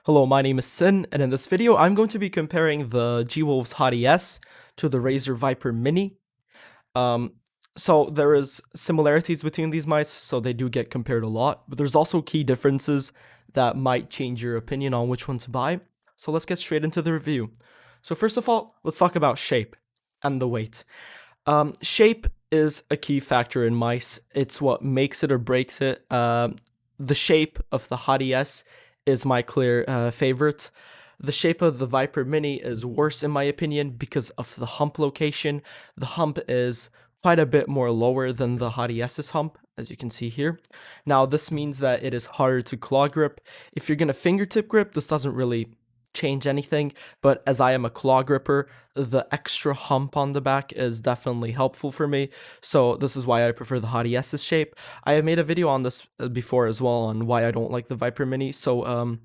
Hello, my name is Sin, and in this video, I'm going to be comparing the G-Wolf's Hati S to the Razer Viper Mini. Um, so there is similarities between these mice, so they do get compared a lot, but there's also key differences that might change your opinion on which one to buy. So let's get straight into the review. So first of all, let's talk about shape and the weight. Shape is a key factor in mice. It's what makes it or breaks it. The shape of the Hati S is my clear favorite. The shape of the Viper Mini is worse in my opinion because of the hump location. The hump is quite a bit more lower than the Hati S's hump, as you can see here. Now, this means that it is harder to claw grip. If you're going to fingertip grip, this doesn't really change anything, but as I am a claw gripper, the extra hump on the back is definitely helpful for me, so this is why I prefer the Hati S's shape. I have made a video on this before as well on why I don't like the Viper Mini, so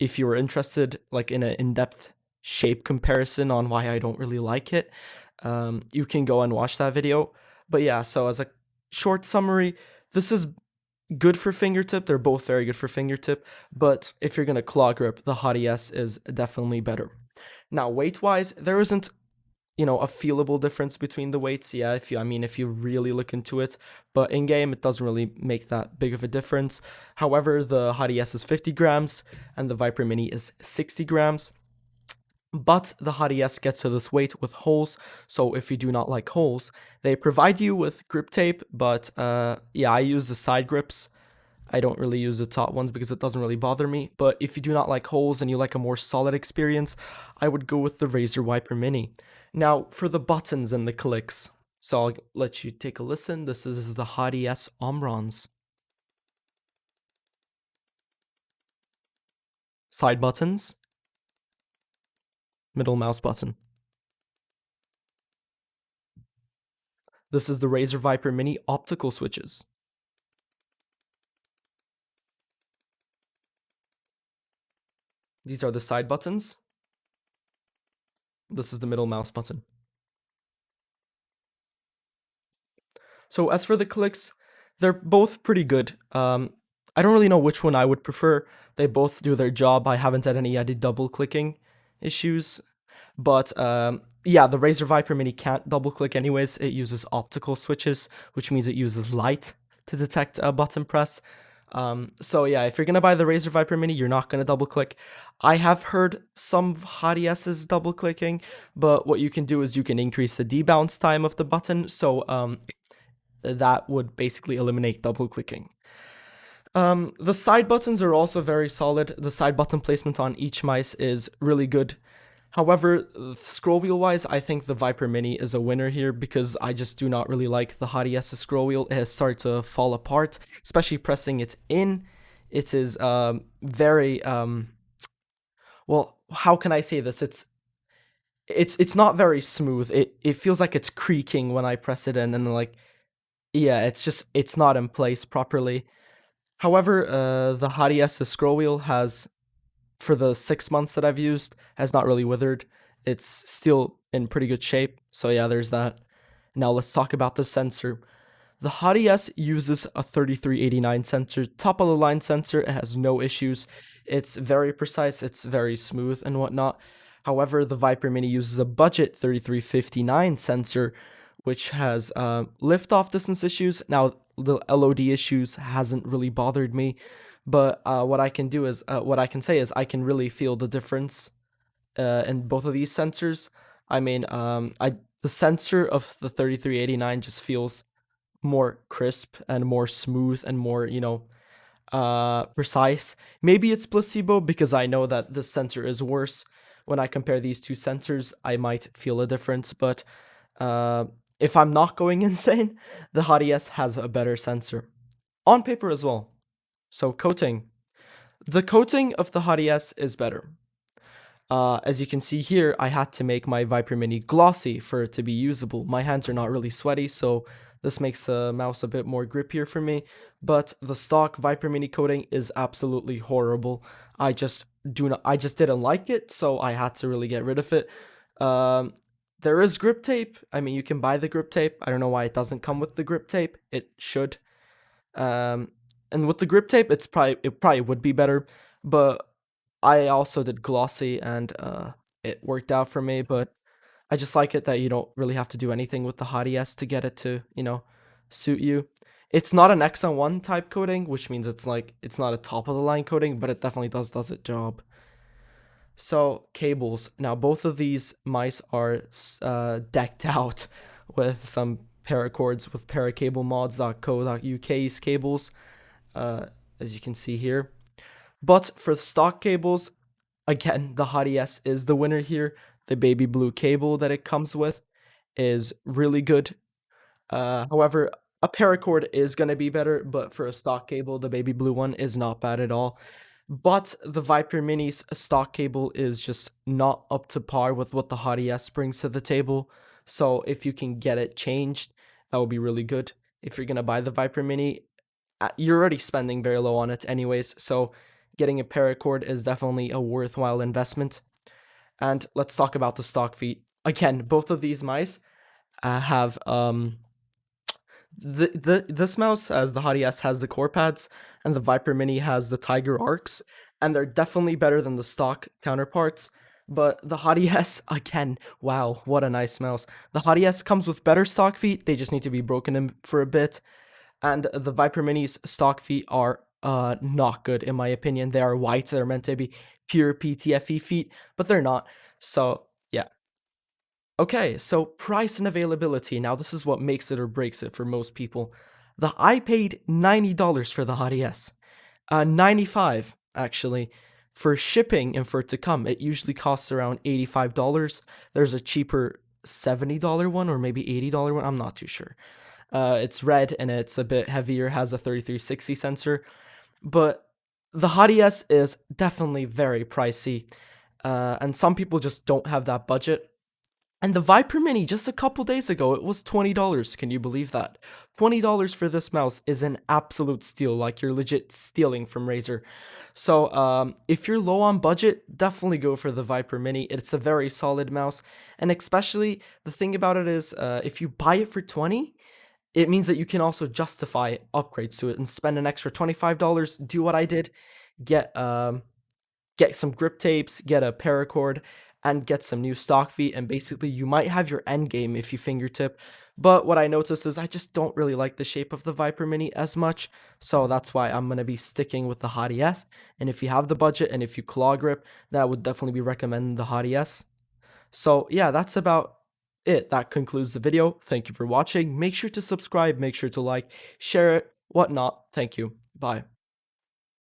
if you were interested like in an in-depth shape comparison on why I don't really like it, you can go and watch that video. But yeah, so as a short summary, this is good for fingertip. They're both very good for fingertip, but if you're gonna claw grip, the Hati S is definitely better. Now, weight-wise, there isn't, a feelable difference between the weights. Yeah, if you really look into it, but in game, it doesn't really make that big of a difference. However, the Hati S is 50 grams and the Viper Mini is 60 grams. But the Hati S gets to this weight with holes, so if you do not like holes, they provide you with grip tape, but yeah, I use the side grips. I don't really use the top ones because it doesn't really bother me, but if you do not like holes and you like a more solid experience, I would go with the Razer Viper Mini. Now, for the buttons and the clicks, so I'll let you take a listen. This is the Hati S Omrons. Side buttons, middle mouse button. This is the Razer Viper Mini optical switches. These are the side buttons. This is the middle mouse button. So as for the clicks, they're both pretty good. I don't really know which one I would prefer. They both do their job. I haven't had any added double clicking issues. But yeah, the Razer Viper Mini can't double click anyways. It uses optical switches, which means it uses light to detect a button press. So yeah, if you're gonna buy the Razer Viper Mini, you're not gonna double click. I have heard some Hati S's double clicking, but what you can do is you can increase the debounce time of the button, so that would basically eliminate double clicking. The side buttons are also very solid. The side button placement on each mice is really good. However, scroll wheel wise, I think the Viper Mini is a winner here because I just do not really like the Hati S scroll wheel. It has started to fall apart, especially pressing it in. It is very well, how can I say this? It's not very smooth. It feels like it's creaking when I press it in, and like, yeah, it's not in place properly. However, the Hati S scroll wheel has, for the 6 months that I've used, has not really withered. It's still in pretty good shape. So yeah, there's that. Now let's talk about the sensor. The Hati S uses a 3389 sensor, top of the line sensor. It has no issues. It's very precise, it's very smooth and whatnot. However, the Viper Mini uses a budget 3359 sensor, which has lift-off distance issues. Now, the LOD issues hasn't really bothered me, but what I can say is I can really feel the difference in both of these sensors. I mean, the sensor of the 3389 just feels more crisp and more smooth and more, precise. Maybe it's placebo because I know that this sensor is worse. When I compare these two sensors, I might feel a difference, but if I'm not going insane, the Hati S has a better sensor. On paper as well. So coating. The coating of the Hati S is better. As you can see here, I had to make my Viper Mini glossy for it to be usable. My hands are not really sweaty, so this makes the mouse a bit more grippier for me, but the stock Viper Mini coating is absolutely horrible. I just didn't like it, so I had to really get rid of it. There is grip tape. I mean, you can buy the grip tape. I don't know why it doesn't come with the grip tape. It should. And with the grip tape, it probably would be better, but I also did glossy and it worked out for me, but I just like it that you don't really have to do anything with the Hati S to get it to, suit you. It's not an X-on-1 type coating, which means it's not a top of the line coating, but it definitely does its job. So cables. Now both of these mice are decked out with some paracords with paracablemods.co.uk's cables, uh, as you can see here. But for stock cables, again, the Hati S is the winner here. The baby blue cable that it comes with is really good. However, a paracord is going to be better, but for a stock cable, the baby blue one is not bad at all. But the Viper Mini's stock cable is just not up to par with what the Hati S brings to the table. So if you can get it changed, that would be really good. If you're going to buy the Viper Mini, you're already spending very low on it anyways, so getting a paracord is definitely a worthwhile investment. And let's talk about the stock feet. Again, both of these mice have this mouse, as the Hati S, has the core pads, and the Viper Mini has the Tiger arcs, and they're definitely better than the stock counterparts. But the Hati S, again, wow, what a nice mouse. The Hati S comes with better stock feet, they just need to be broken in for a bit. And the Viper Mini's stock feet are not good in my opinion. They are white, they're meant to be pure PTFE feet, but they're not. So yeah. Okay, so price and availability. Now this is what makes it or breaks it for most people. I paid $90 for the Hati S. 95 actually. For shipping and for it to come, it usually costs around $85. There's a cheaper $70 one or maybe $80 one, I'm not too sure. It's red and it's a bit heavier, has a 3360 sensor, but the Hati S is definitely very pricey, and some people just don't have that budget. And the Viper Mini, just a couple days ago, it was $20. Can you believe that? $20 for this mouse is an absolute steal, like you're legit stealing from Razer. So if you're low on budget, definitely go for the Viper Mini. It's a very solid mouse, and especially the thing about it is if you buy it for 20, it means that you can also justify upgrades to it and spend an extra $25. Do what I did, get get some grip tapes, get a paracord, and get some new stock feet, and basically you might have your end game if you fingertip. But what I noticed is I just don't really like the shape of the Viper Mini as much, so that's why I'm gonna be sticking with the Hati S. And if you have the budget and if you claw grip, then I would definitely be recommending the Hati S. So yeah, that's about it. That concludes the video. Thank you for watching. Make sure to subscribe, make sure to like, share it, whatnot. Thank you. Bye.